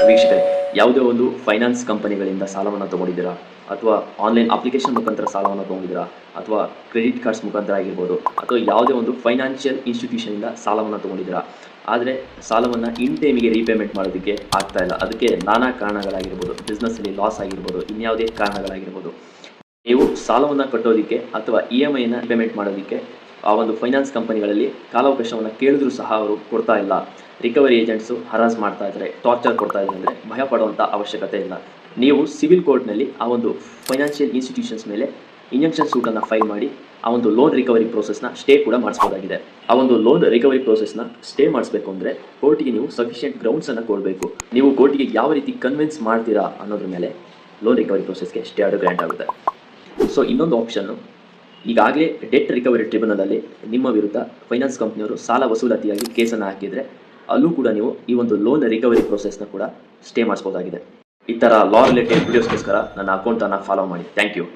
ವೀಕ್ಷಕರೇ, ಯಾವುದೇ ಒಂದು ಫೈನಾನ್ಸ್ ಕಂಪನಿಗಳಿಂದ ಸಾಲವನ್ನು ತೊಗೊಂಡಿದ್ದೀರಾ, ಅಥವಾ ಆನ್ಲೈನ್ ಅಪ್ಲಿಕೇಶನ್ ಮುಖಾಂತರ ಸಾಲವನ್ನು ತೊಗೊಂಡಿದ್ದೀರಾ, ಅಥವಾ ಕ್ರೆಡಿಟ್ ಕಾರ್ಡ್ಸ್ ಮುಖಾಂತರ ಆಗಿರ್ಬೋದು, ಅಥವಾ ಯಾವುದೇ ಒಂದು ಫೈನಾನ್ಷಿಯಲ್ ಇನ್ಸ್ಟಿಟ್ಯೂಷನಿಂದ ಸಾಲವನ್ನು ತೊಗೊಂಡಿದ್ದೀರಾ. ಆದರೆ ಸಾಲವನ್ನು ಇನ್ ಟೈಮಿಗೆ ರೀಪೇಮೆಂಟ್ ಮಾಡೋದಕ್ಕೆ ಆಗ್ತಾ ಇಲ್ಲ. ಅದಕ್ಕೆ ನಾನಾ ಕಾರಣಗಳಾಗಿರ್ಬೋದು, ಬಿಸ್ನೆಸ್ಸಲ್ಲಿ ಲಾಸ್ ಆಗಿರ್ಬೋದು, ಇನ್ಯಾವುದೇ ಕಾರಣಗಳಾಗಿರ್ಬೋದು. ನೀವು ಸಾಲವನ್ನು ಕಟ್ಟೋದಕ್ಕೆ ಅಥವಾ EMIನ ಪೇಮೆಂಟ್ ಮಾಡೋದಕ್ಕೆ ಆ ಒಂದು ಫೈನಾನ್ಸ್ ಕಂಪನಿಗಳಲ್ಲಿ ಕಾಲಾವಕಾಶವನ್ನು ಕೇಳಿದ್ರೂ ಸಹ ಅವರು ಕೊಡ್ತಾ ಇಲ್ಲ. ರಿಕವರಿ ಏಜೆಂಟ್ಸು ಹರಾಸ್ ಮಾಡ್ತಾ ಇದ್ದಾರೆ, ಟಾರ್ಚರ್ ಕೊಡ್ತಾ ಇದ್ದಾರೆ. ಅಂದರೆ ಭಯ ಪಡುವಂಥ ಅವಶ್ಯಕತೆ ಇಲ್ಲ. ನೀವು ಸಿವಿಲ್ ಕೋರ್ಟ್ನಲ್ಲಿ ಆ ಒಂದು ಫೈನಾನ್ಷಿಯಲ್ ಇನ್ಸ್ಟಿಟ್ಯೂಷನ್ಸ್ ಮೇಲೆ ಇಂಜಂಕ್ಷನ್ ಸೂಟನ್ನು ಫೈಲ್ ಮಾಡಿ ಆ ಒಂದು ಲೋನ್ ರಿಕವರಿ ಪ್ರೋಸೆಸ್ನ ಸ್ಟೇ ಕೂಡ ಮಾಡಿಸ್ಬೋದಾಗಿದೆ. ಆ ಒಂದು ಲೋನ್ ರಿಕವರಿ ಪ್ರೋಸೆಸ್ನ ಸ್ಟೇ ಮಾಡಿಸ್ಬೇಕು ಅಂದರೆ ಕೋರ್ಟಿಗೆ ನೀವು ಸಫಿಷಿಯೆಂಟ್ ಗ್ರೌಂಡ್ಸನ್ನು ಕೊಡಬೇಕು. ನೀವು ಕೋರ್ಟಿಗೆ ಯಾವ ರೀತಿ ಕನ್ವಿನ್ಸ್ ಮಾಡ್ತೀರಾ ಅನ್ನೋದ್ರ ಮೇಲೆ ಲೋನ್ ರಿಕವರಿ ಪ್ರೋಸೆಸ್ಗೆ ಸ್ಟೇ ಆರ್ಡರ್ ಗ್ರ್ಯಾಂಟ್ ಆಗುತ್ತೆ. ಸೊ ಇನ್ನೊಂದು ಆಪ್ಷನ್ನು, ಈಗಾಗಲೇ ಡೆಟ್ ರಿಕವರಿ ಟ್ರಿಬ್ಯುನಲಲ್ಲಿ ನಿಮ್ಮ ವಿರುದ್ಧ ಫೈನಾನ್ಸ್ ಕಂಪ್ನಿಯವರು ಸಾಲ ವಸೂಲಾತಿಯಾಗಿ ಕೇಸನ್ನು ಹಾಕಿದರೆ ಅಲ್ಲೂ ಕೂಡ ನೀವು ಈ ಒಂದು ಲೋನ್ ರಿಕವರಿ ಪ್ರೋಸೆಸ್ನ ಕೂಡ ಸ್ಟೇ ಮಾಡಿಸ್ಬೋದಾಗಿದೆ. ಈ ಥರ ಲಾ ರಿಲೇಟೆಡ್ ವಿಡಿಯೋಸ್ಗೋಸ್ಕರ ನನ್ನ ಅಕೌಂಟನ್ನು ಫಾಲೋ ಮಾಡಿ. Thank you.